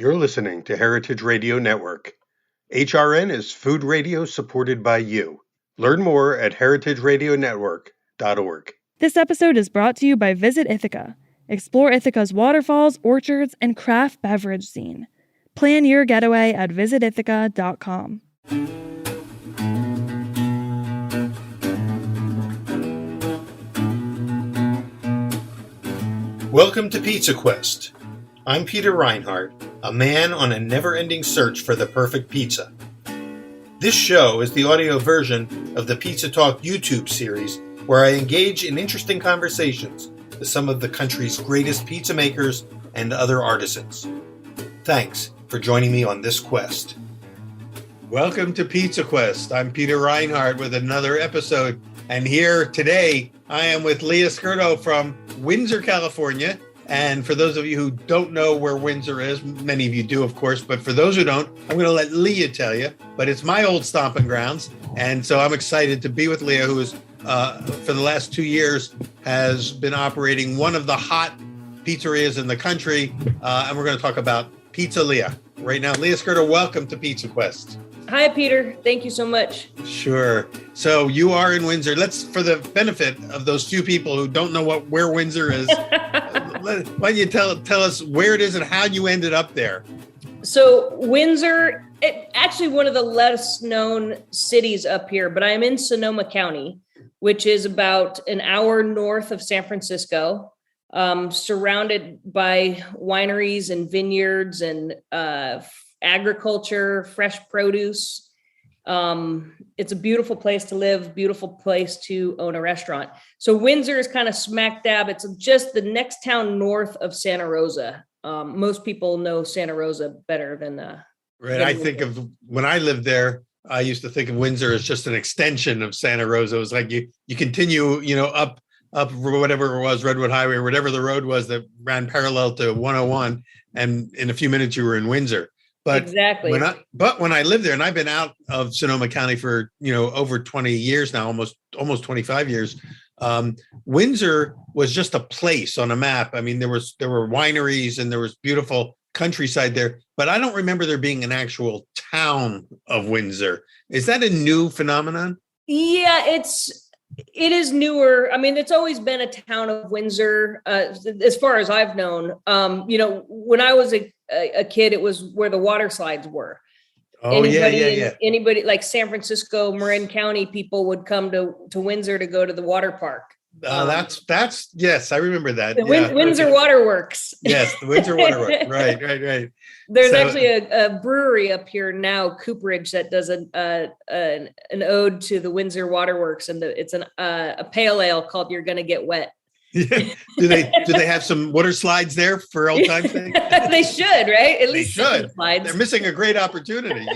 You're listening to Heritage Radio Network. HRN is food radio supported by you. Learn more at heritageradionetwork.org. This episode is brought to you by Visit Ithaca. Explore Ithaca's waterfalls, orchards, and craft beverage scene. Plan your getaway at visitithaca.com. Welcome to Pizza Quest. I'm Peter Reinhardt, a man on a never-ending search for the perfect pizza. This show is the audio version of the Pizza Talk YouTube series, where I engage in interesting conversations with some of the country's greatest pizza makers and other artisans. Thanks for joining me on this quest. Welcome to Pizza Quest. I'm Peter Reinhardt with another episode, and here today I am with Leah Skirdo from Windsor, California. And for those of you who don't know where Windsor is, many of you do, of course, but for those who don't, I'm going to let Leah tell you. But it's my old stomping grounds, and so I'm excited to be with Leah, who is, for the last 2 years, has been operating one of the hot pizzerias in the country, and we're going to talk about Pizza Leah right now. Leah Skirdo, welcome to Pizza Quest. Hi, Peter. Thank you so much. Sure. So you are in Windsor. Let's, for the benefit of those few people who don't know where Windsor is, why don't you tell us where it is and how you ended up there? So Windsor, actually one of the less known cities up here, but I am in Sonoma County, which is about an hour north of San Francisco, surrounded by wineries and vineyards and agriculture, fresh produce. It's a beautiful place to live, beautiful place to own a restaurant. So Windsor is kind of smack dab. It's just the next town north of Santa Rosa. Most people know Santa Rosa better than right. I think of when I lived there, I used to think of Windsor as just an extension of Santa Rosa. It was like you continue, up whatever it was, Redwood Highway or whatever the road was that ran parallel to 101, and in a few minutes you were in Windsor. But exactly. When I lived there, and I've been out of Sonoma County for over 20 years now, almost 25 years. Windsor was just a place on a map. I mean, there were wineries and there was beautiful countryside there, but I don't remember there being an actual town of Windsor. Is that a new phenomenon? Yeah, it is newer. I mean, it's always been a town of Windsor, as far as I've known. When I was a kid, it was where the water slides were. Oh, yeah. Anybody like San Francisco, Marin County people would come to Windsor to go to the water park. That's yes, I remember that. The Windsor Waterworks. Yes, the Windsor Waterworks. Right. There's actually a brewery up here now, Cooperage, that does an ode to the Windsor Waterworks, and it's a pale ale called "You're Gonna Get Wet." Yeah. Do they have some water slides there for old time's sake? They should, right? At least they should. They're missing a great opportunity.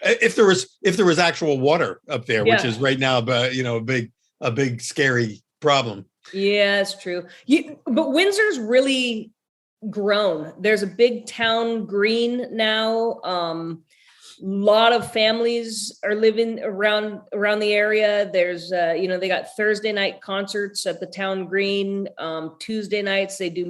if there was actual water up there, which is right now, a big scary problem. Yeah, it's true. But Windsor's really grown. There's a big town green now. Lot of families are living around the area. There's they got Thursday night concerts at the town green. Tuesday nights they do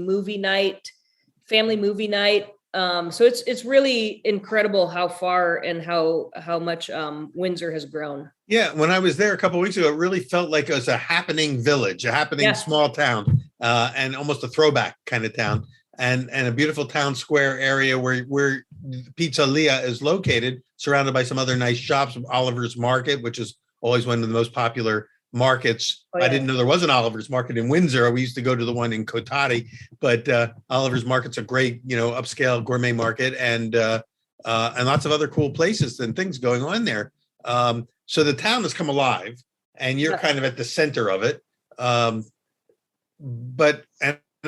family movie night. So it's really incredible how far and how much Windsor has grown. Yeah, when I was there a couple of weeks ago, it really felt like it was a happening village, a happening small town, and almost a throwback kind of town. And a beautiful town square area where Pizza Leah is located, surrounded by some other nice shops. Oliver's Market, which is always one of the most popular markets. Oh, yeah. I didn't know there was an Oliver's Market in Windsor. We used to go to the one in Cotati, but Oliver's Market's a great, upscale gourmet market, and lots of other cool places and things going on there. So the town has come alive, and you're kind of at the center of it.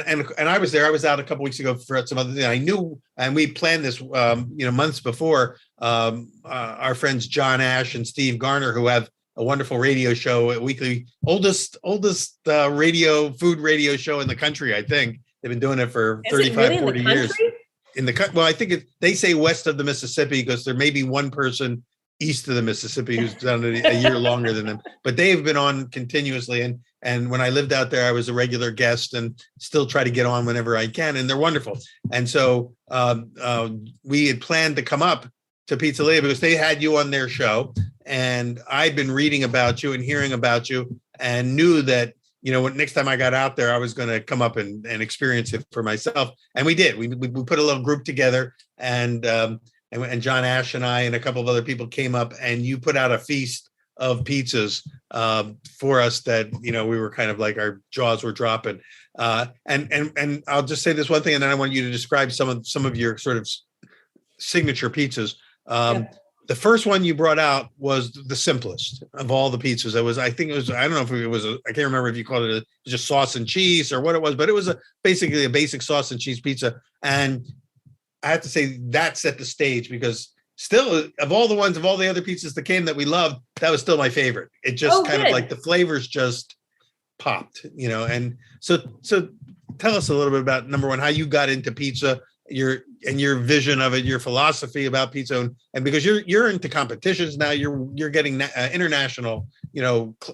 And I was there. I was out a couple weeks ago for some other thing. I knew, and we planned this, months before. Our friends John Ash and Steve Garner, who have a wonderful radio show, a weekly, oldest food radio show in the country. I think they've been doing it for 35, 40 years. Well, I think they say west of the Mississippi because there may be one person east of the Mississippi who's done it a year longer than them, but they've been on continuously. And when I lived out there, I was a regular guest and still try to get on whenever I can. And they're wonderful. And so we had planned to come up to Pizzalia because they had you on their show. And I'd been reading about you and hearing about you and knew that, next time I got out there, I was going to come up and experience it for myself. And we did. We put a little group together, and John Ash and I and a couple of other people came up, and you put out a feast of pizzas for us that, we were kind of like our jaws were dropping. And I'll just say this one thing, and then I want you to describe some of your sort of signature pizzas. The first one you brought out was the simplest of all the pizzas. I don't know if it was, I can't remember if you called it just sauce and cheese or what it was, but it was basically a basic sauce and cheese pizza. And I have to say that set the stage, because still, of all the other pizzas that came that we loved, that was still my favorite. It just of like the flavors just popped, and so tell us a little bit about, number one, how you got into pizza, your vision of it, your philosophy about pizza, and because you're into competitions now, you're getting international,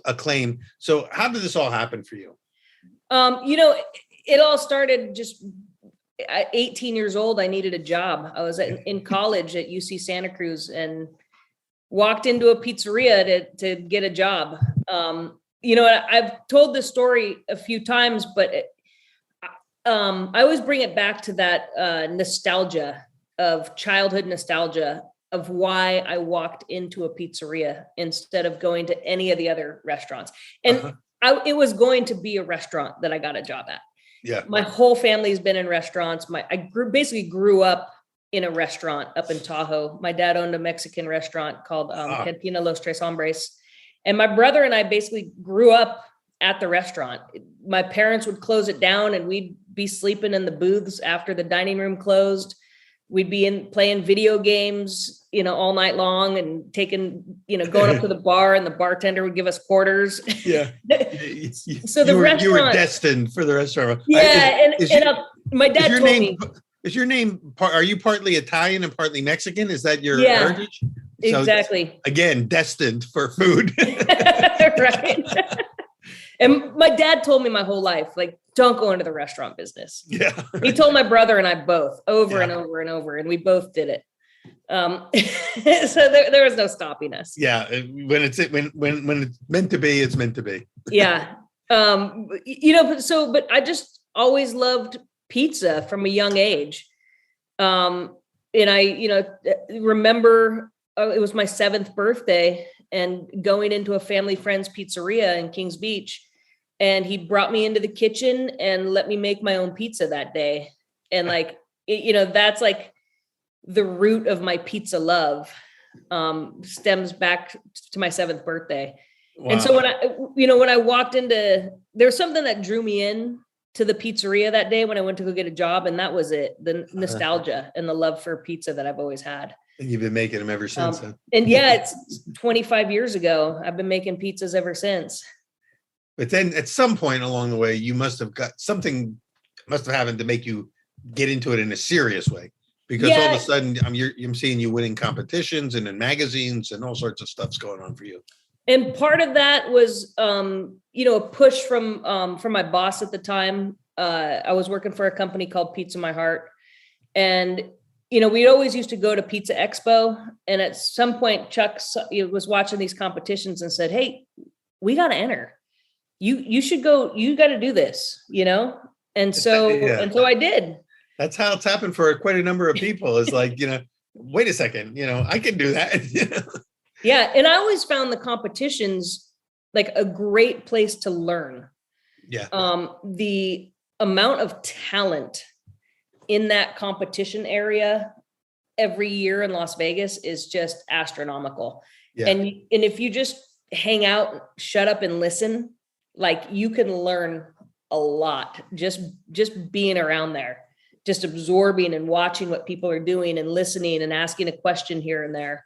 acclaim. So how did this all happen for you? It all started just at 18 years old. I needed a job. I was in college at UC Santa Cruz and walked into a pizzeria to get a job. I've told this story a few times, but I always bring it back to that nostalgia of childhood nostalgia of why I walked into a pizzeria instead of going to any of the other restaurants. And it was going to be a restaurant that I got a job at. Yeah. My whole family's been in restaurants. I basically grew up in a restaurant up in Tahoe. My dad owned a Mexican restaurant called Cantina Los Tres Hombres. And my brother and I basically grew up at the restaurant. My parents would close it down and we'd be sleeping in the booths after the dining room closed. We'd be playing video games, all night long, and going up to the bar, and the bartender would give us quarters. Yeah. So you were destined for the restaurant. Yeah. My dad told me. Is your name, are you partly Italian and partly Mexican? Is that your heritage? Exactly. So, again, destined for food. Right. And my dad told me my whole life, like, don't go into the restaurant business. Yeah. He told my brother and I both over and over and over, and we both did it. So there was no stopping us. Yeah. When it's meant to be, it's meant to be. Yeah. But I just always loved pizza from a young age. And I, remember it was my 7th birthday and going into a family friend's pizzeria in Kings Beach. And he brought me into the kitchen and let me make my own pizza that day. And that's like the root of my pizza love, stems back to my 7th birthday. Wow. And so when I walked into, there's something that drew me in to the pizzeria that day when I went to go get a job. And that was it, the nostalgia and the love for pizza that I've always had. And you've been making them ever since. And it's 25 years ago. I've been making pizzas ever since. But then at some point along the way, you must have happened to make you get into it in a serious way, because all of a sudden I'm seeing you winning competitions and in magazines and all sorts of stuff's going on for you. And part of that was, a push from my boss at the time. I was working for a company called Pizza My Heart, and we always used to go to Pizza Expo. And at some point, Chuck was watching these competitions and said, "Hey, we got to enter. You should go. You got to do this." And so I did. That's how it's happened for quite a number of people. It's like, wait a second, I can do that. Yeah. And I always found the competitions like a great place to learn. Yeah. The amount of talent in that competition area every year in Las Vegas is just astronomical. Yeah. And if you just hang out, shut up and listen, like you can learn a lot just being around there, just absorbing and watching what people are doing and listening and asking a question here and there.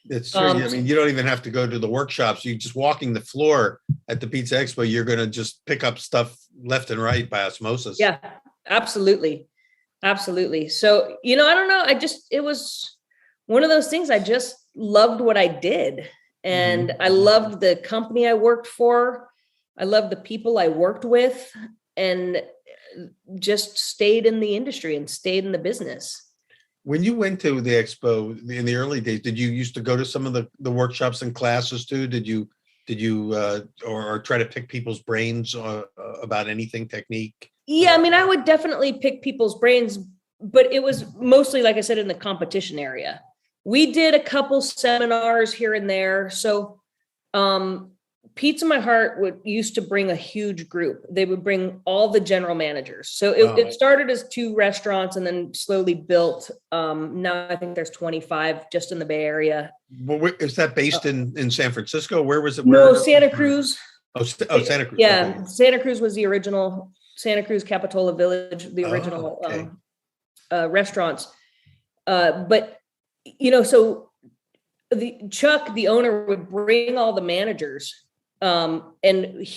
It's true. I mean, you don't even have to go to the workshops. You just walking the floor at the Pizza Expo, you're going to just pick up stuff left and right by osmosis. Yeah, absolutely. Absolutely. So, I don't know. It was one of those things. I just loved what I did. And I loved the company I worked for. I loved the people I worked with, and just stayed in the industry and stayed in the business. When you went to the expo in the early days, did you used to go to some of the workshops and classes too? Did you or try to pick people's brains about anything, technique? Yeah, I mean, I would definitely pick people's brains, but it was mostly, like I said, in the competition area. We did a couple seminars here and there. So Pizza My Heart used to bring a huge group. They would bring all the general managers. So it started as 2 restaurants and then slowly built. Now I think there's 25 just in the Bay Area. Well, is that based in San Francisco? Where was it? No, Santa Cruz. Santa Cruz. Yeah, Okay. Santa Cruz was the original, Santa Cruz Capitola Village, the original restaurants. But, so Chuck, the owner, would bring all the managers, and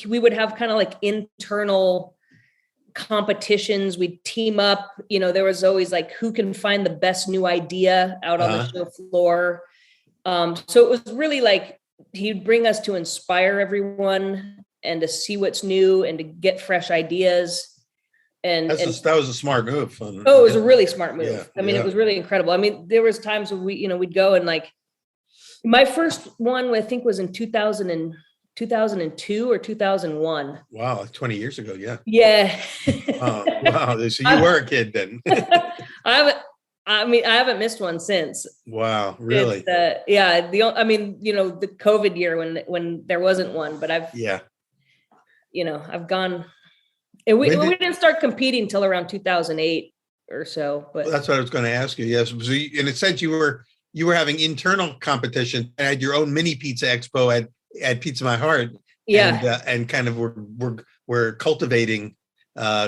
we would have kind of like internal competitions. We'd team up. There was always like, who can find the best new idea out on the show floor. So it was really like, he'd bring us to inspire everyone and to see what's new and to get fresh ideas. And that was a smart move. It was a really smart move. Yeah, I mean, it was really incredible. I mean, there was times when we'd go and like, my first one, I think, was in 2002 or 2001. Wow, 20 years ago. Yeah. Yeah. Wow. So you were a kid then. I haven't missed one since. Wow, really? The COVID year when there wasn't one, but I've gone. And we didn't start competing till around 2008 or so. But that's what I was going to ask you. Yes. So in a sense, you were having internal competition and had your own mini pizza expo at Pizza My Heart. Yeah. And kind of were cultivating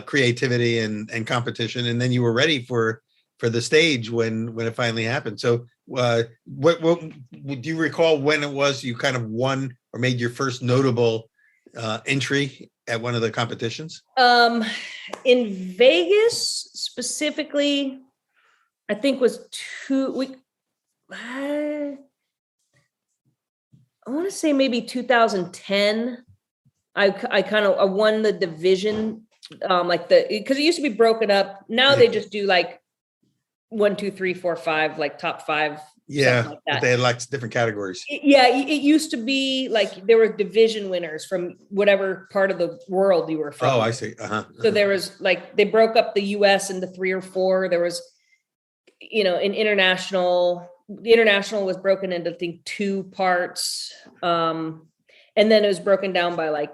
creativity and competition. And then you were ready for the stage when it finally happened. So what do you recall when it was you kind of won or made your first notable entry at one of the competitions? In Vegas specifically, I think was I want to say maybe 2010. I won the division, because it used to be broken up. Now they just do like 1, 2, 3, 4, 5, like top 5. Yeah, like but they had like different categories. It used to be like there were division winners from whatever part of the world you were from. Oh, I see. So there was like, they broke up the US into 3 or 4. There was, an international. The international was broken into, I think, 2 parts. And then it was broken down by like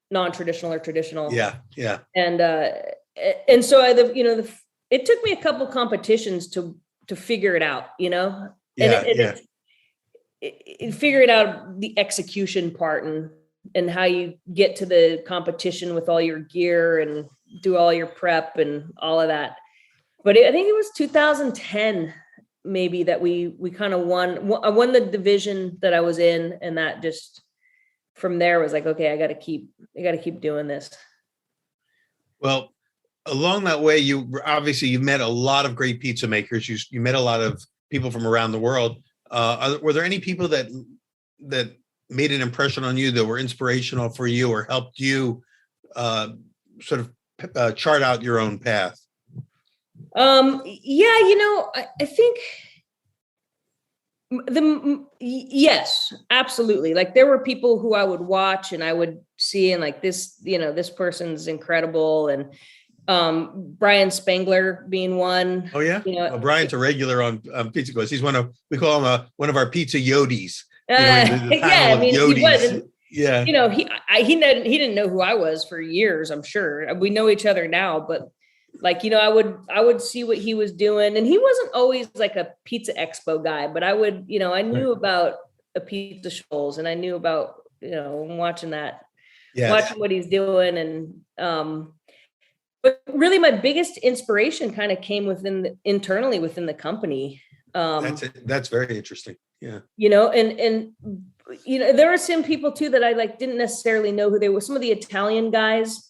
non-traditional or traditional. Yeah. Yeah. And so it took me a couple competitions to figure it out, and figure it out, the execution part and how you get to the competition with all your gear and do all your prep and all of that. But I think it was 2010 maybe that we kind of won. I won the division that I was in, and that just from there was like, okay, I got to keep doing this. Well, along that way, you met a lot of great pizza makers. You met a lot of people from around the world. Were there any people that made an impression on you, that were inspirational for you or helped you sort of chart out your own path? I think yes, absolutely. Like there were people who I would watch and I would see and like this, this person's incredible. And Brian Spangler being one. Oh yeah. Brian's a regular on Pizza Quest. He's we call him one of our pizza Yodis. He was. Yeah. He didn't know who I was for years, I'm sure. We know each other now, but like, I would see what he was doing, and he wasn't always like a pizza expo guy, but I would, I knew about a Pizza Shoals, and I knew about, watching what he's doing. And, but really my biggest inspiration kind of came internally within the company. That's very interesting. Yeah. And there were some people too that I like didn't necessarily know who they were. Some of the Italian guys,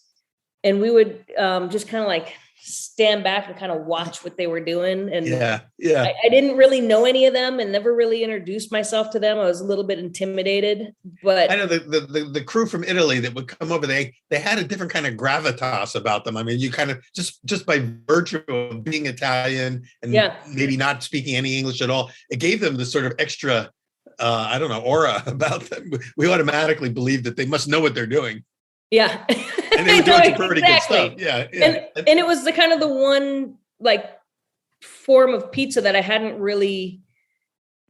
and we would just kind of like stand back and kind of watch what they were doing. And yeah. I didn't really know any of them and never really introduced myself to them. I was a little bit intimidated, but I know the crew from Italy that would come over, they had a different kind of gravitas about them. I mean, you kind of just by virtue of being Italian and maybe not speaking any English at all, it gave them this sort of extra, I don't know, aura about them. We automatically believe that they must know what they're doing. Yeah. And they were doing some pretty good stuff. Yeah. And it was the one like form of pizza that I hadn't really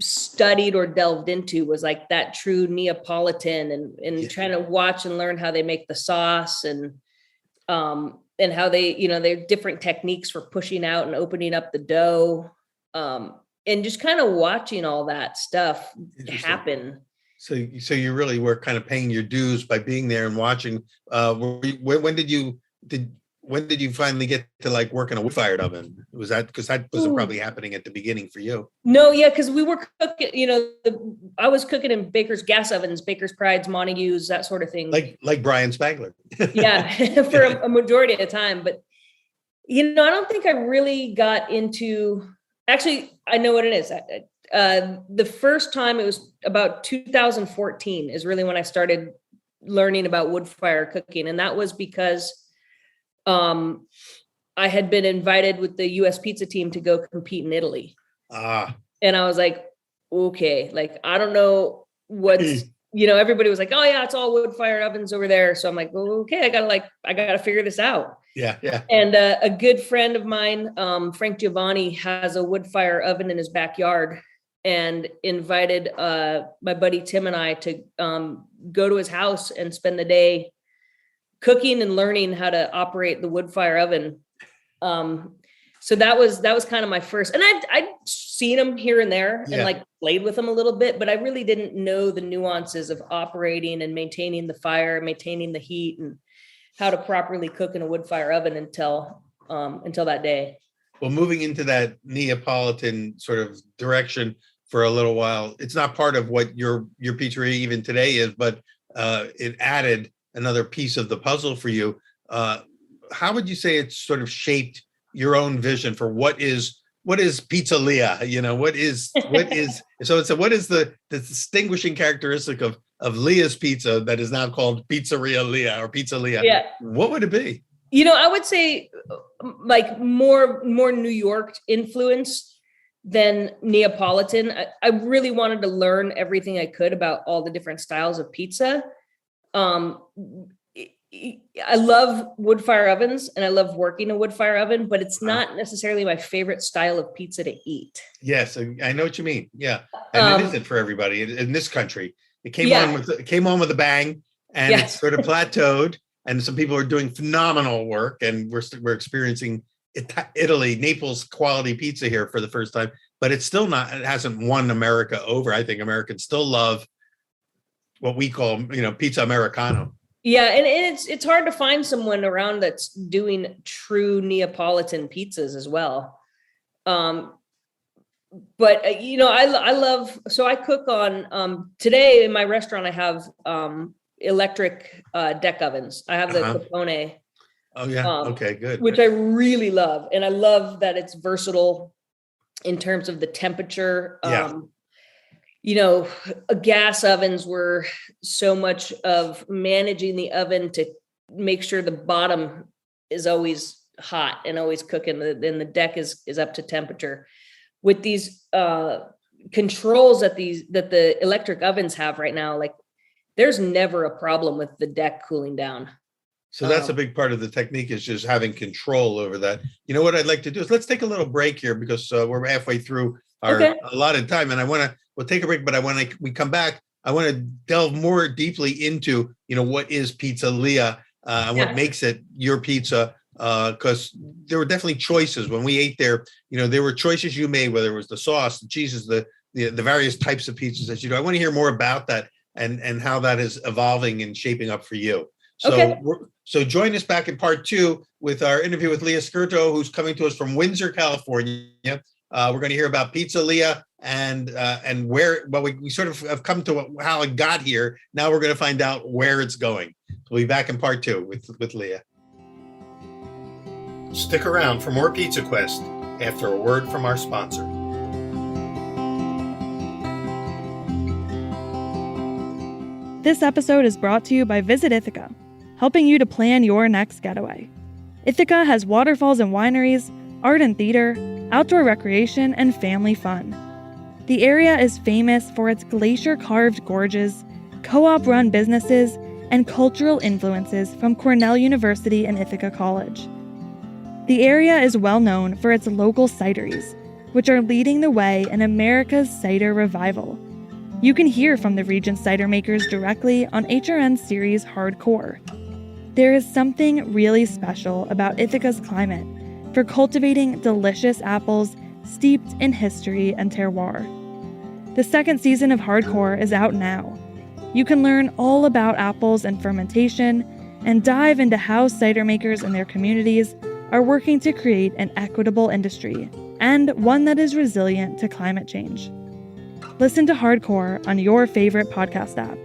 studied or delved into, was like that true Neapolitan, and trying to watch and learn how they make the sauce, and how they, they're different techniques for pushing out and opening up the dough. And just kind of watching all that stuff happen. So you really were kind of paying your dues by being there and watching. When did you finally get to like work in a wood-fired oven? Was that because that was probably happening at the beginning for you? No, yeah, because we were cooking. I was cooking in Baker's gas ovens, Baker's Prides, Montagues, that sort of thing. Like Brian Spangler. Yeah, for a majority of the time. But I don't think I really got into. Actually, I know what it is. The first time, it was about 2014 is really when I started learning about wood fire cooking. And that was because I had been invited with the US pizza team to go compete in Italy. And I was like, okay, like, I don't know what's, everybody was like, oh yeah, it's all wood fire ovens over there. So I'm like, well, okay, I gotta figure this out. Yeah. And a good friend of mine, Frank Giovanni, has a wood fire oven in his backyard, and invited my buddy Tim and I to go to his house and spend the day cooking and learning how to operate the wood fire oven. So that was kind of my first, and I'd seen him here and there and like played with him a little bit, but I really didn't know the nuances of operating and maintaining the fire, maintaining the heat, and how to properly cook in a wood fire oven until that day. Well, moving into that Neapolitan sort of direction for a little while, it's not part of what your pizzeria even today is, but it added another piece of the puzzle for you. How would you say it's sort of shaped your own vision for what is Pizzalia? What is so what is the distinguishing characteristic of Leah's Pizza that is now called Pizzeria Leah or Pizzalia? Yeah. What would it be? I would say like more New York influenced than Neapolitan. I really wanted to learn everything I could about all the different styles of pizza. I love wood fire ovens and I love working a wood fire oven, but it's not necessarily my favorite style of pizza to eat. Yes, I know what you mean. Yeah, and it isn't for everybody in this country. It came on with a bang, and it's sort of plateaued. And some people are doing phenomenal work, and we're experiencing Italy, Naples quality pizza here for the first time. But it's still not. It hasn't won America over. I think Americans still love what we call, pizza Americano. Yeah, and it's hard to find someone around that's doing true Neapolitan pizzas as well. But I love. So I cook on. Today in my restaurant, I have electric deck ovens. I have the Capone. Oh yeah. Okay, good. Which I really love. And I love that it's versatile in terms of the temperature. Gas ovens were so much of managing the oven to make sure the bottom is always hot and always cooking, and the deck is up to temperature. With these controls that the electric ovens have right now, like, there's never a problem with the deck cooling down. So that's a big part of the technique, is just having control over that. What I'd like to do is let's take a little break here, because we're halfway through our allotted time, and we'll take a break, but we come back, I want to delve more deeply into, what is Pizzalia, and what makes it your pizza, because there were definitely choices when we ate there. There were choices you made, whether it was the sauce, the cheeses, the various types of pizzas that you do. I want to hear more about that and how that is evolving and shaping up for you. So join us back in part 2 with our interview with Leah Scurto, who's coming to us from Windsor, California. We're going to hear about Pizzalia and where. Well, we sort of have come to how it got here. Now we're going to find out where it's going. We'll be back in part 2 with Leah. Stick around for more Pizza Quest after a word from our sponsor. This episode is brought to you by Visit Ithaca, helping you to plan your next getaway. Ithaca has waterfalls and wineries, art and theater, outdoor recreation, and family fun. The area is famous for its glacier-carved gorges, co-op-run businesses, and cultural influences from Cornell University and Ithaca College. The area is well known for its local cideries, which are leading the way in America's cider revival. You can hear from the region's cider makers directly on HRN's series Hardcore. There is something really special about Ithaca's climate for cultivating delicious apples steeped in history and terroir. The second season of Hardcore is out now. You can learn all about apples and fermentation and dive into how cider makers and their communities are working to create an equitable industry and one that is resilient to climate change. Listen to Hardcore on your favorite podcast app.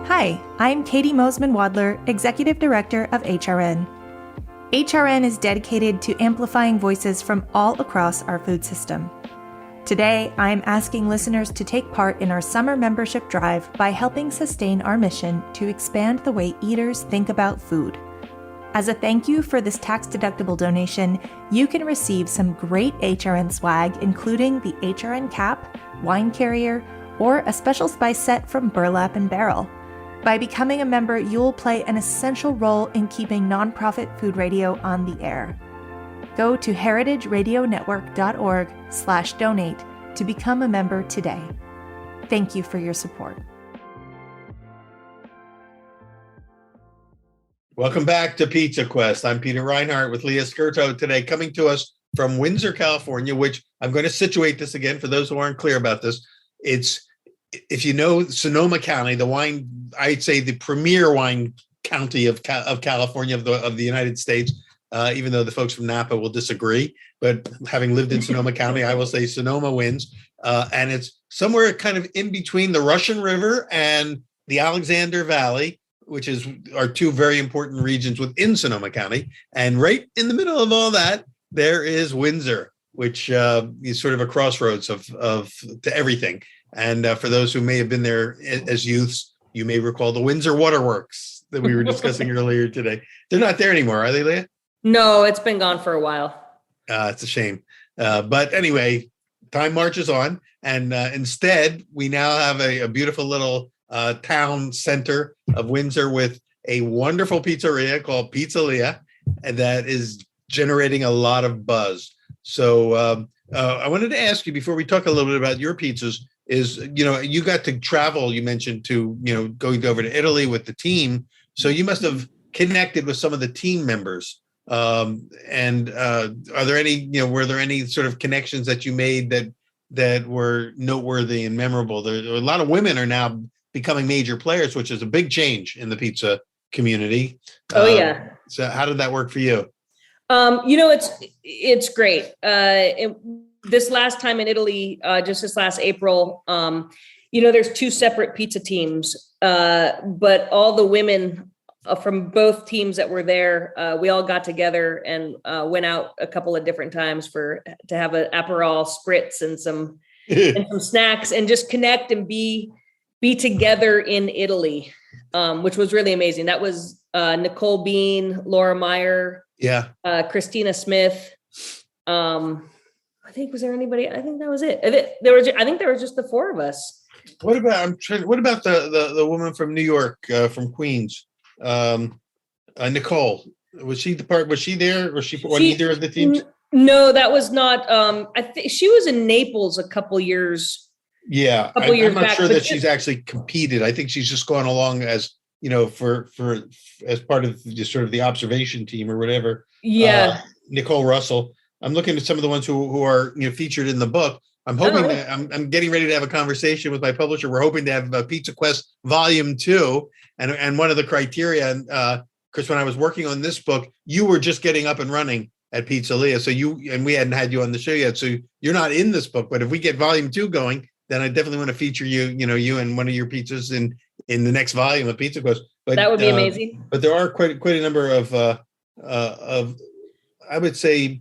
Hi, I'm Katie Mosman-Wadler, Executive Director of HRN. HRN is dedicated to amplifying voices from all across our food system. Today, I'm asking listeners to take part in our summer membership drive by helping sustain our mission to expand the way eaters think about food. As a thank you for this tax-deductible donation, you can receive some great HRN swag, including the HRN cap, wine carrier, or a special spice set from Burlap and Barrel. By becoming a member, you'll play an essential role in keeping nonprofit food radio on the air. Go to heritageradionetwork.org/donate to become a member today. Thank you for your support. Welcome back to Pizza Quest. I'm Peter Reinhardt with Leah Skirto today, coming to us from Windsor, California, which I'm going to situate this again for those who aren't clear about this. It's, if you know Sonoma County, the wine, I'd say the premier wine county of California, of the United States, even though the folks from Napa will disagree. But having lived in Sonoma County, I will say Sonoma wins. And it's somewhere kind of in between the Russian River and the Alexander Valley, which are two very important regions within Sonoma County. And right in the middle of all that, there is Windsor, which is sort of a crossroads to everything. And for those who may have been there as youths, you may recall the Windsor Waterworks that we were discussing earlier today. They're not there anymore, are they, Leah? No, it's been gone for a while. It's a shame. But anyway, time marches on. And instead, we now have a beautiful little town center of Windsor with a wonderful pizzeria called Pizzeria that is generating a lot of buzz. So I wanted to ask you, before we talk a little bit about your pizzas, you got to travel, you mentioned, to, going over to Italy with the team. So you must have connected with some of the team members. Are there any, were there any sort of connections that you made that were noteworthy and memorable? There a lot of women are now becoming major players, which is a big change in the pizza community. Oh, yeah. So how did that work for you? It's great. This last time in Italy, just this last April, there's two separate pizza teams, but all the women from both teams that were there, we all got together and went out a couple of different times to have an Aperol spritz and some snacks and just connect and be together in Italy, which was really amazing. That was Nicole Bean, Laura Meyer, Christina Smith. I think, was there anybody? I think that was it. I think there was just the four of us. What about the woman from New York, from Queens, Nicole? Was she there? Was she on either of the teams? No, that was not. I think she was in Naples a couple years. Yeah, I'm not sure that she's actually competed. I think she's just gone along as, for as part of just sort of the observation team or whatever. Yeah, Nicole Russell. I'm looking at some of the ones who are featured in the book. I'm hoping that I'm getting ready to have a conversation with my publisher. We're hoping to have a Pizza Quest Volume 2, and one of the criteria. Because when I was working on this book, you were just getting up and running at Pizzeria, so we hadn't had you on the show yet, so you're not in this book. But if we get Volume 2 going, then I definitely want to feature you. You and one of your pizzas in the next volume of Pizza Quest. But That would be amazing. But there are quite a number of I would say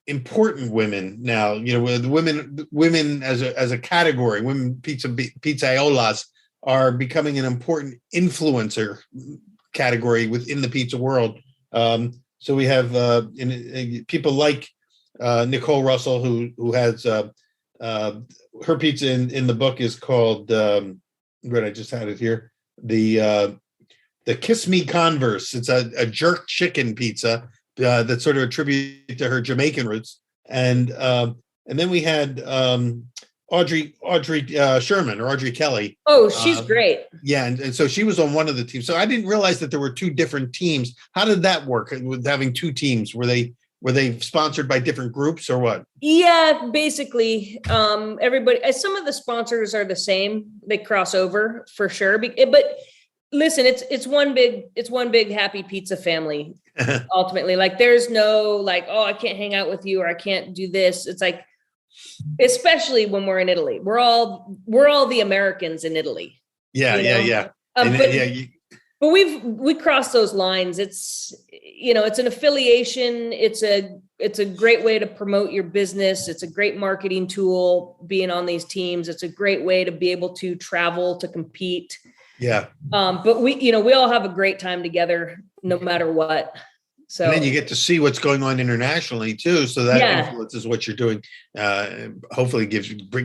important women now. With women as a category, women pizzaiolas are becoming an important influencer category within the pizza world. So we have people like Nicole Russell, who has her pizza in the book is called what I just had it here, the Kiss Me Converse. It's a jerk chicken pizza that's sort of a tribute to her Jamaican roots, and then we had Audrey Sherman or Audrey Kelly. Oh, she's great. Yeah, and so she was on one of the teams. So I didn't realize that there were two different teams. How did that work with having two teams? Were they sponsored by different groups or what? Yeah, basically, everybody. Some of the sponsors are the same. They cross over for sure. But listen, it's one big happy pizza family. Ultimately, like there's no like, oh, I can't hang out with you or I can't do this. It's like, especially when we're in Italy, we're all the Americans in Italy. Yeah. But we crossed those lines. It's an affiliation. It's a great way to promote your business. It's a great marketing tool being on these teams. It's a great way to be able to travel to compete. Yeah. But we all have a great time together no matter what. So and then you get to see what's going on internationally too. So that influences what you're doing. Hopefully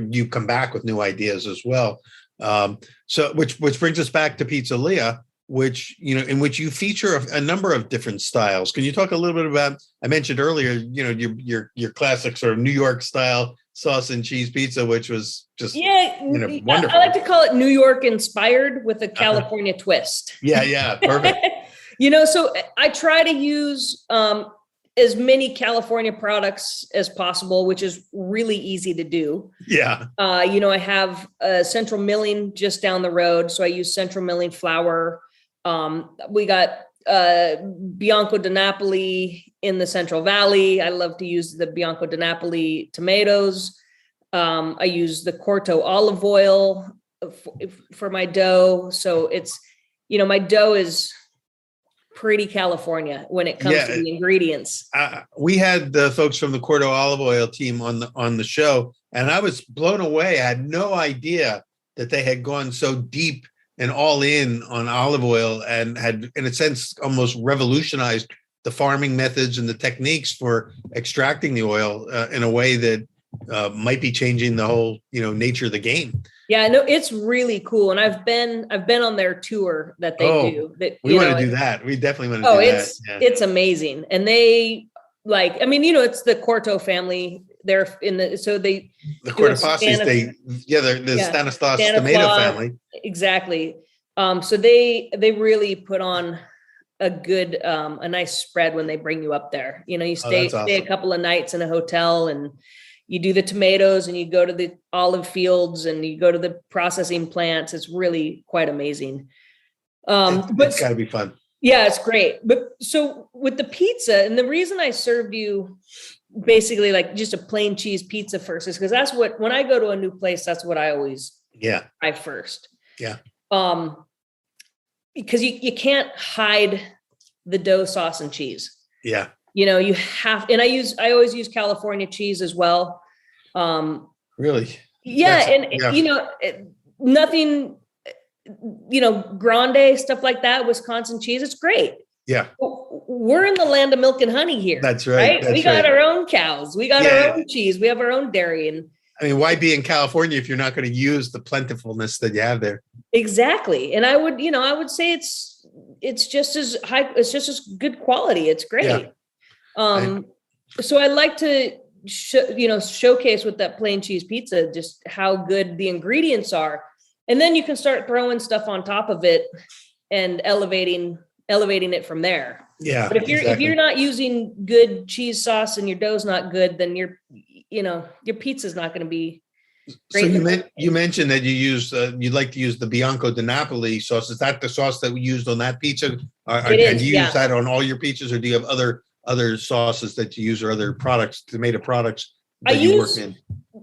you come back with new ideas as well. So which brings us back to Pizzeria, which, in which you feature a number of different styles. Can you talk a little bit about, I mentioned earlier, your classic sort of New York style sauce and cheese pizza, which was just, wonderful. I like to call it New York inspired with a California twist. Yeah. Perfect. So I try to use as many California products as possible, which is really easy to do. Yeah. I have Central Milling just down the road. So I use Central Milling flour. We got Bianco di Napoli in the Central Valley. I love to use the Bianco di Napoli tomatoes. I use the Corto olive oil for my dough. So it's, my dough is pretty California when it comes to the ingredients. We had the folks from the Corto olive oil team on the show, and I was blown away. I had no idea that they had gone so deep and all in on olive oil and had, in a sense, almost revolutionized the farming methods and the techniques for extracting the oil in a way that might be changing the whole, nature of the game. Yeah, no, it's really cool. And I've been on their tour that they do. We want to do that. We definitely want to do that. It's amazing. And they it's the Corto family. They're the Cortopassis, they're the Stanislaus tomato family. Exactly. So they really put on a nice spread when they bring you up there. You stay a couple of nights in a hotel and you do the tomatoes and you go to the olive fields and you go to the processing plants. It's really quite amazing. It's got to be fun. Yeah, it's great. But so with the pizza, and the reason I served you basically like just a plain cheese pizza first is because that's when I go to a new place, that's what I always try first. Yeah. Because you can't hide the dough, sauce, and cheese. Yeah. You have, and I always use California cheese as well. Really? Yeah. Nothing, grande stuff like that, Wisconsin cheese. It's great. Yeah. We're in the land of milk and honey here. That's right. We got our own cows. We got our own cheese. We have our own dairy. And I mean, why be in California if you're not going to use the plentifulness that you have there? Exactly. And I would say it's just as high. It's just as good quality. It's great. Yeah. So I like to, showcase with that plain cheese pizza, just how good the ingredients are. And then you can start throwing stuff on top of it and elevating it from there. Yeah. But if you're not using good cheese sauce and your dough's not good, then your pizza's not going to be great. So you mentioned that you'd like to use the Bianco di Napoli sauce. Is that the sauce that we used on that pizza? Do you use that on all your pizzas, or do you have other sauces that you use, or other products, tomato products that you work in?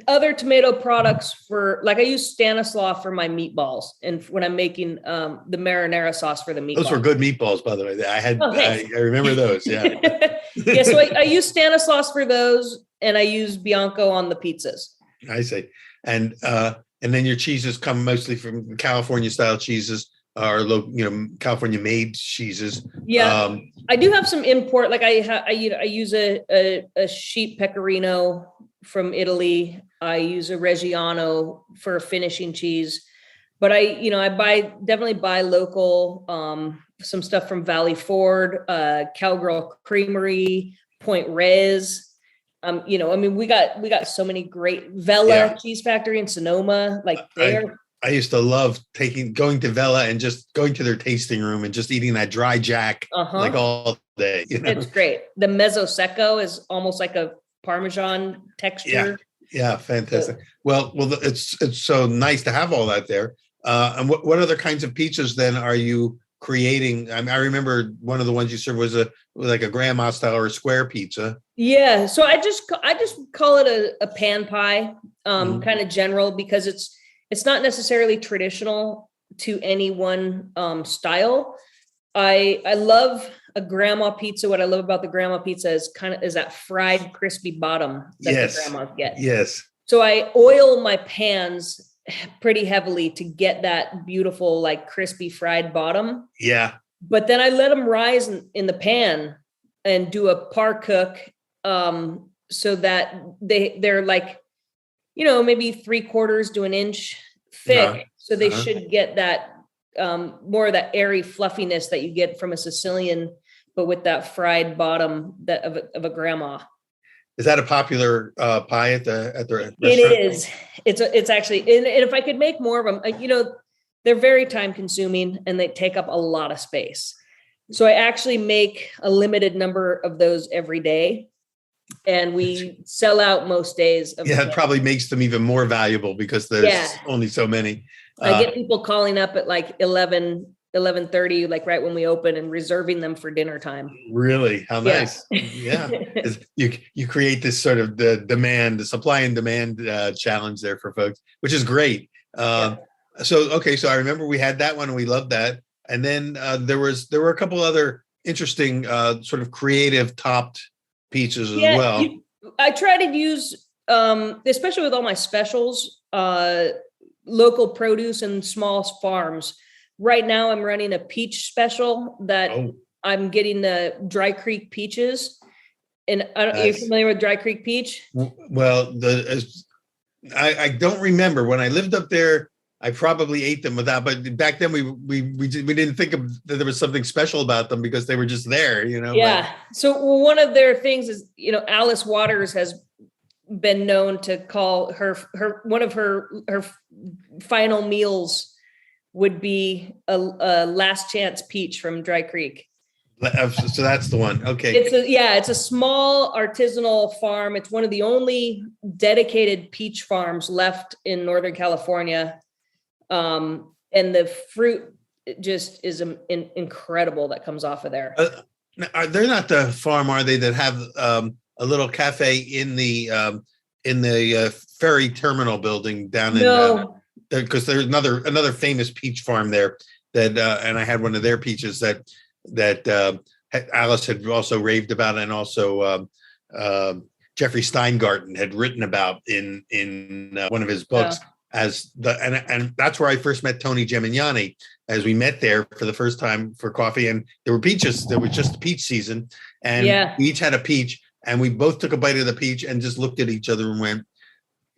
other tomato products for, like I use Stanislaw for my meatballs, and when I'm making the marinara sauce for the meatballs. Those were good meatballs, by the way. I remember those. Yeah. Yeah. So I use Stanislaus for those, and I use Bianco on the pizzas. I see. And then your cheeses come mostly from California style cheeses, or California made cheeses. Yeah. I do have some import. Like I use a sheep pecorino from Italy. I use a Reggiano for finishing cheese, but I definitely buy local, some stuff from Valley Ford, Cowgirl Creamery, Point Rez. We got so many great Vella Cheese Factory in Sonoma. Like I used to love going to Vella and just going to their tasting room and just eating that dry jack like all day. It's great. The Mezzo Secco is almost like a Parmesan texture. Yeah, fantastic. Well, it's so nice to have all that there. And what other kinds of pizzas then are you creating? I remember one of the ones you served was like a grandma style or a square pizza. Yeah, so I just call it a pan pie, kind of general, because it's not necessarily traditional to any one style. I love a grandma pizza. What I love about the grandma pizza is that fried crispy bottom that the grandmas get. Yes. So I oil my pans pretty heavily to get that beautiful, like crispy fried bottom. Yeah. But then I let them rise in the pan and do a par cook, so that they're like, maybe 3/4 to an inch thick. So they should get that more of that airy fluffiness that you get from a Sicilian, but with that fried bottom of a grandma. Is that a popular pie at the restaurant? It is. It's actually, and if I could make more of them, they're very time consuming and they take up a lot of space. So I actually make a limited number of those every day, and we sell out most days. It probably makes them even more valuable because there's only so many. I get people calling up at like 11:30, like right when we open, and reserving them for dinner time. Really? How nice. Yeah. You create this sort of the supply and demand challenge there for folks, which is great. So I remember we had that one and we loved that. And then there were a couple other interesting sort of creative topped pizzas as well. I try to use, especially with all my specials, local produce and small farms. Right now I'm running a peach special that I'm getting the Dry Creek peaches. And are you familiar with Dry Creek peach? Well, I don't remember. When I lived up there, I probably ate them without, but back then we didn't think that there was something special about them because they were just there, Yeah. So one of their things is, Alice Waters has been known to call her one of her final meals would be a last chance peach from Dry Creek. So that's the one. Okay. It's a small artisanal farm. It's one of the only dedicated peach farms left in Northern California. And the fruit just is incredible that comes off of there. They're not the farm, are they, that have a little cafe in the ferry terminal building down in because there's another famous peach farm there that and I had one of their peaches that Alice had also raved about, and also Jeffrey Steingarten had written about in one of his books. And that's where I first met Tony Gemignani, as we met there for the first time for coffee, and there were peaches. There was just peach season, and we each had a peach, and we both took a bite of the peach and just looked at each other and went,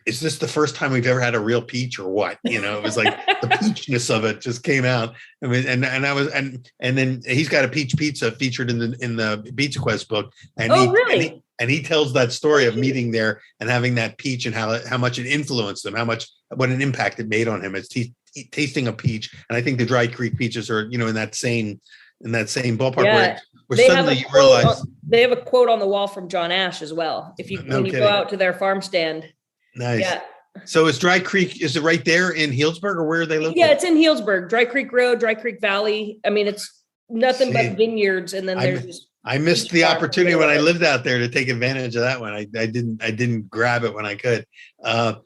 "Is this the first time we've ever had a real peach, or what?" It was like the peachness of it just came out. I mean, and then he's got a peach pizza featured in the Pizza Quest book, and really? And he tells that story of meeting there and having that peach and how much it influenced him, what an impact it made on him. It's tasting a peach, and I think the Dry Creek peaches are in that same ballpark where suddenly you realize they have a quote on the wall from John Ash as well. When you go out to their farm stand. Nice. Yeah. So is Dry Creek, is it right there in Healdsburg, or where are they located? Yeah, it's in Healdsburg, Dry Creek Road, Dry Creek Valley. I mean, it's nothing but vineyards, and then there's I missed the opportunity when I lived out there to take advantage of that one. I didn't grab it when I could.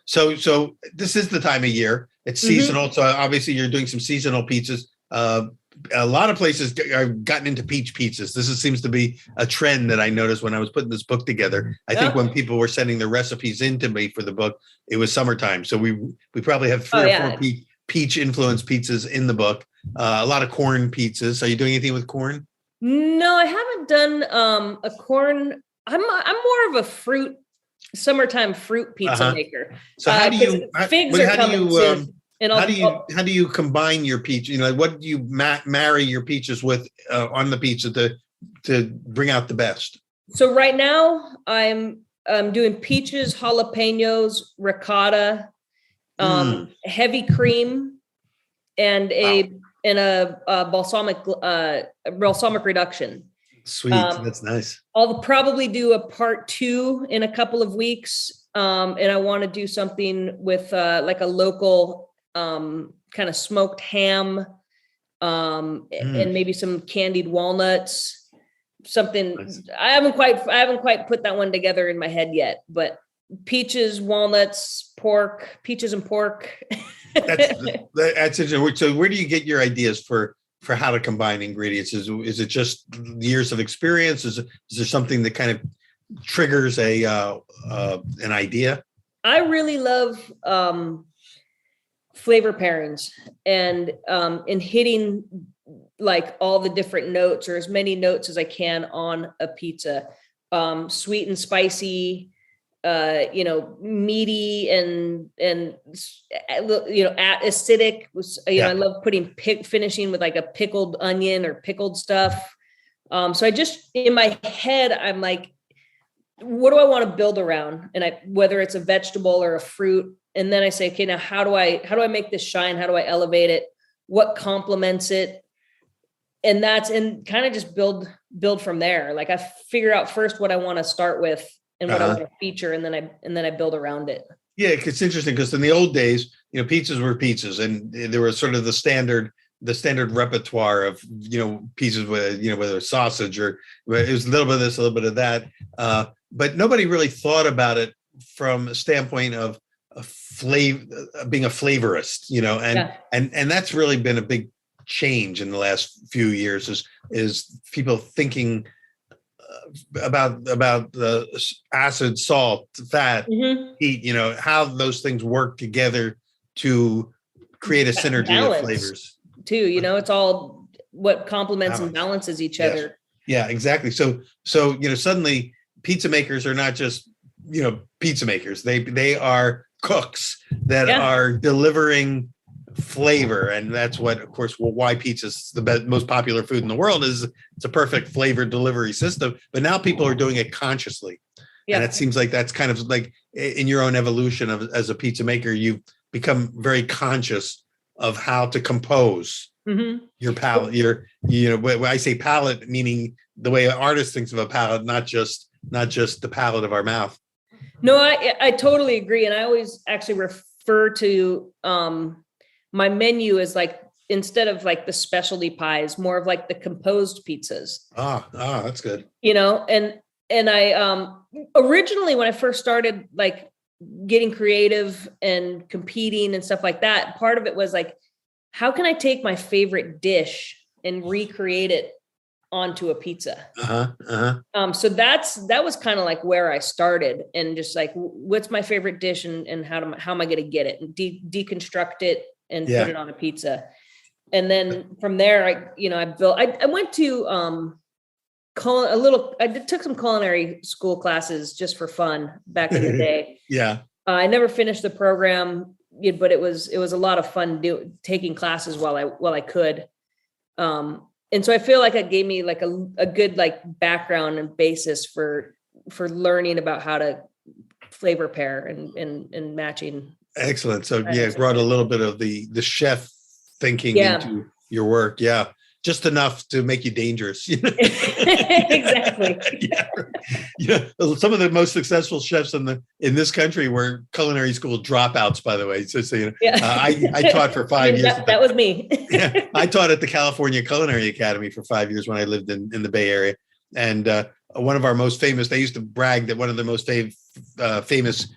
So this is the time of year. It's seasonal. So obviously you're doing some seasonal pizzas. A lot of places are gotten into peach pizzas. Seems to be a trend that I noticed when I was putting this book together. I think when people were sending their recipes in to me for the book, it was summertime. So we probably have three or four peach influenced pizzas in the book. A lot of corn pizzas. Are you doing anything with corn? No, I haven't done a corn. I'm more of a summertime fruit pizza maker. So how do you figs are coming soon? And how do you combine your peach? What do you marry your peaches with on the pizza to bring out the best? So right now I'm doing peaches, jalapenos, ricotta, heavy cream, and a balsamic reduction. Sweet, that's nice. I'll probably do a part 2 in a couple of weeks, and I want to do something with like a local kind of smoked ham, and maybe some candied walnuts. Something nice. I haven't quite put that one together in my head yet, but peaches, walnuts, pork, peaches and pork. That's interesting. So where do you get your ideas for how to combine ingredients? Is it just years of experience? Is there something that kind of triggers an idea? I really love flavor pairings and hitting like all the different notes, or as many notes as I can on a pizza. Sweet and spicy, meaty and acidic. I love finishing with like a pickled onion or pickled stuff. So I just, in my head, I'm like, what do I want to build around? And whether it's a vegetable or a fruit. And then I say, okay, now how do I make this shine? How do I elevate it? What complements it? And kind of just build from there. Like I figure out first what I want to start with and what I want to feature, and then I build around it. Yeah, it's interesting because in the old days, pizzas were pizzas, and there was sort of the standard repertoire of pizzas with whether it's sausage or it was a little bit of this, a little bit of that, but nobody really thought about it from a standpoint of being a flavorist, and that's really been a big change in the last few years is people thinking about the acid, salt, fat, heat, how those things work together to create a synergy balance of flavors too. It's all what complements and balances each other. Yeah, exactly. So suddenly pizza makers are not just pizza makers. They are cooks that are delivering flavor, and that's what, of course, why pizza is the most popular food in the world. Is it's a perfect flavor delivery system, but now people are doing it consciously, and it seems like that's kind of like in your own evolution as a pizza maker, you've become very conscious of how to compose your palate. When I say palate, meaning the way an artist thinks of a palate, not just the palate of our mouth. No, I totally agree, and I always actually refer to my menu is like, instead of like the specialty pies, more of like the composed pizzas. That's good. And I originally, when I first started like getting creative and competing and stuff like that, part of it was like, how can I take my favorite dish and recreate it onto a pizza? So that was kind of like where I started, and just like, what's my favorite dish and how am I going to get it and deconstruct it and put it on a pizza. And then from there, I went to I took some culinary school classes just for fun back in the day. I never finished the program, but it was a lot of fun taking classes while I could. And so I feel like it gave me like a good like background and basis for learning about how to flavor pair and matching. Excellent. So it brought a little bit of the chef thinking into your work. Yeah. Just enough to make you dangerous. Exactly. Some of the most successful chefs in this country were culinary school dropouts, by the way. So I taught for 5 years. That was me. I taught at the California Culinary Academy for 5 years when I lived in the Bay Area. And one of our most famous, they used to brag that one of the most famous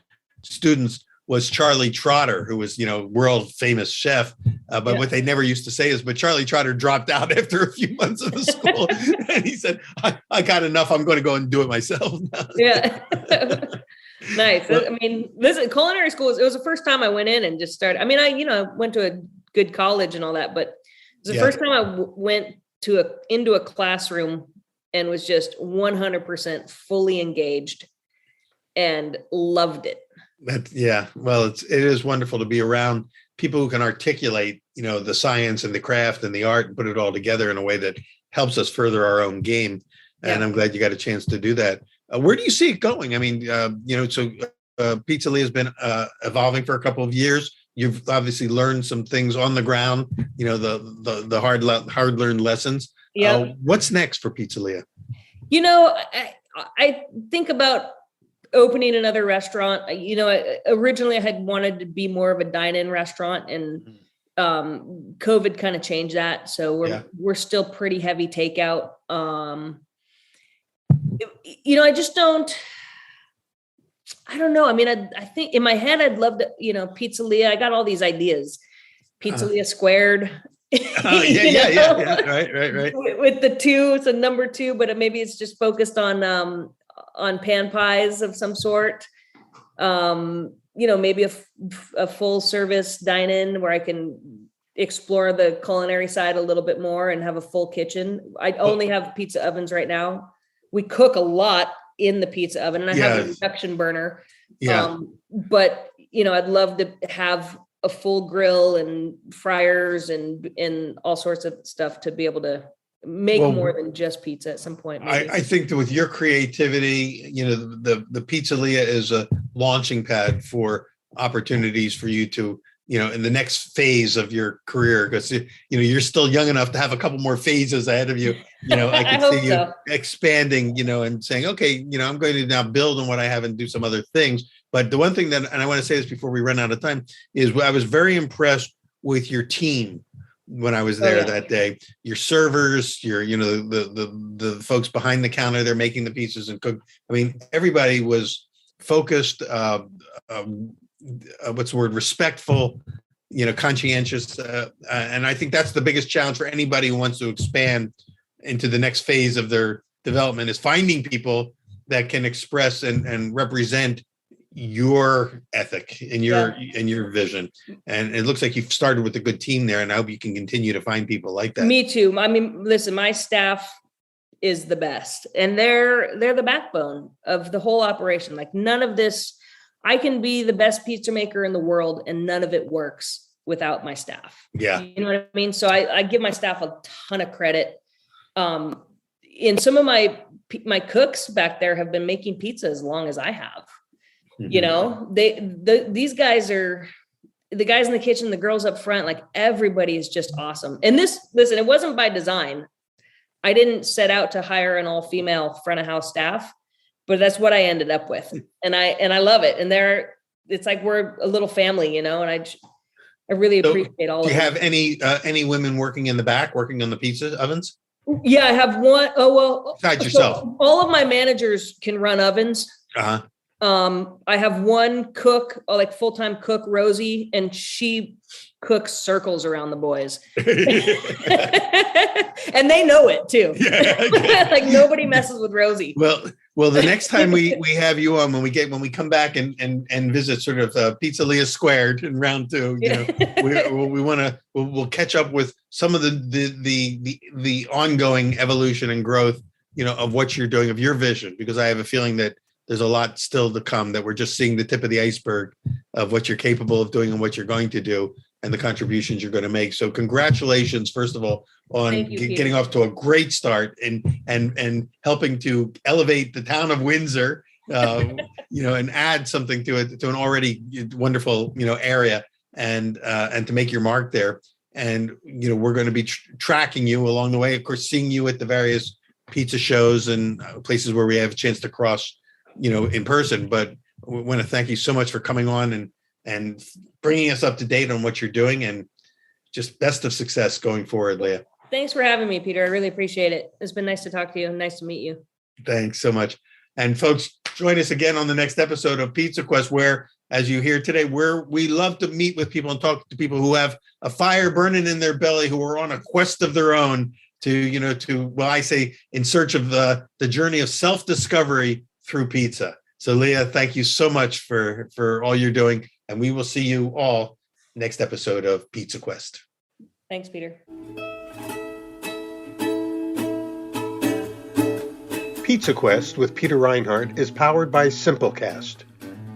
students was Charlie Trotter, who was, world famous chef. But what they never used to say is, but Charlie Trotter dropped out after a few months of the school. And he said, I got enough. I'm going to go and do it myself now. Yeah. Nice. Well, I mean, this culinary school, it was the first time I went in and just started. I mean, I went to a good college and all that, but it was the first time I went into a classroom and was just 100% fully engaged and loved it. Well, it is wonderful to be around people who can articulate, the science and the craft and the art and put it all together in a way that helps us further our own game. And I'm glad you got a chance to do that. Where do you see it going? I mean, Pizzeria has been evolving for a couple of years. You've obviously learned some things on the ground, the hard learned lessons. Yeah. What's next for Pizzeria? I think about opening another restaurant. Originally I had wanted to be more of a dine-in restaurant, and COVID kind of changed that. So we're still pretty heavy takeout. I don't know. I mean, I think in my head, I'd love to, Pizzeria. I got all these ideas. Pizzeria squared. Yeah. Right. With the 2, it's a number 2, but maybe it's just focused on pan pies of some sort. Maybe a full service dine-in where I can explore the culinary side a little bit more and have a full kitchen. I only have pizza ovens right now. We cook a lot in the pizza oven, and I have an induction burner. But I'd love to have a full grill and fryers and all sorts of stuff to be able to make more than just pizza at some point. I think that with your creativity, the Pizzeria is a launching pad for opportunities for you to, in the next phase of your career, because, you're still young enough to have a couple more phases ahead of you. I can see you expanding, and saying, okay, I'm going to now build on what I have and do some other things. But the one thing and I want to say this before we run out of time, is I was very impressed with your team when I was there that day. Your servers, your, the folks behind the counter, they're making the pizzas and cook. I mean, everybody was focused, what's the word, respectful, conscientious. And I think that's the biggest challenge for anybody who wants to expand into the next phase of their development, is finding people that can express and represent your ethic and your vision. And it looks like you've started with a good team there, and I hope you can continue to find people like that. Me too. I mean, listen, my staff is the best, and they're the backbone of the whole operation. Like, none of this, I can be the best pizza maker in the world, and none of it works without my staff. Yeah. You know what I mean? So I give my staff a ton of credit. And some of my cooks back there have been making pizza as long as I have. Mm-hmm. These guys are the guys in the kitchen, the girls up front, like, everybody is just awesome. And listen, it wasn't by design. I didn't set out to hire an all-female front of house staff, but that's what I ended up with. And I love it. And it's like, we're a little family, and I really appreciate all of it. Do you have any women working in the back, working on the pizza ovens? Yeah, I have one. Oh, well, besides yourself. So all of my managers can run ovens. Uh-huh. I have one cook, like full-time cook, Rosie, and she cooks circles around the boys. And they know it too. Yeah. Like, nobody messes with Rosie. Well, the next time we have you on, when we come back and visit sort of Pizzeria Squared in round 2, we'll catch up with some of the ongoing evolution and growth, of what you're doing, of your vision, because I have a feeling that there's a lot still to come, that we're just seeing the tip of the iceberg of what you're capable of doing and what you're going to do and the contributions you're going to make. So congratulations, first of all, on getting off to a great start and helping to elevate the town of Windsor, and add something to it, to an already wonderful, area, and to make your mark there. And, we're going to be tracking you along the way, of course, seeing you at the various pizza shows and places where we have a chance to cross, in person. But we want to thank you so much for coming on and bringing us up to date on what you're doing, and just best of success going forward, Leah. Thanks for having me, Peter. I really appreciate it. It's been nice to talk to you and nice to meet you. Thanks so much. And folks, join us again on the next episode of Pizza Quest, where, as you hear today, we love to meet with people and talk to people who have a fire burning in their belly, who are on a quest of their own I say in search of the journey of self-discovery through pizza. So Leah, thank you so much for all you're doing. And we will see you all next episode of Pizza Quest. Thanks, Peter. Pizza Quest with Peter Reinhardt is powered by Simplecast.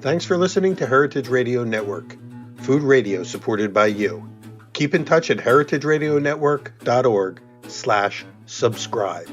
Thanks for listening to Heritage Radio Network, food radio supported by you. Keep in touch at heritageradionetwork.org/subscribe.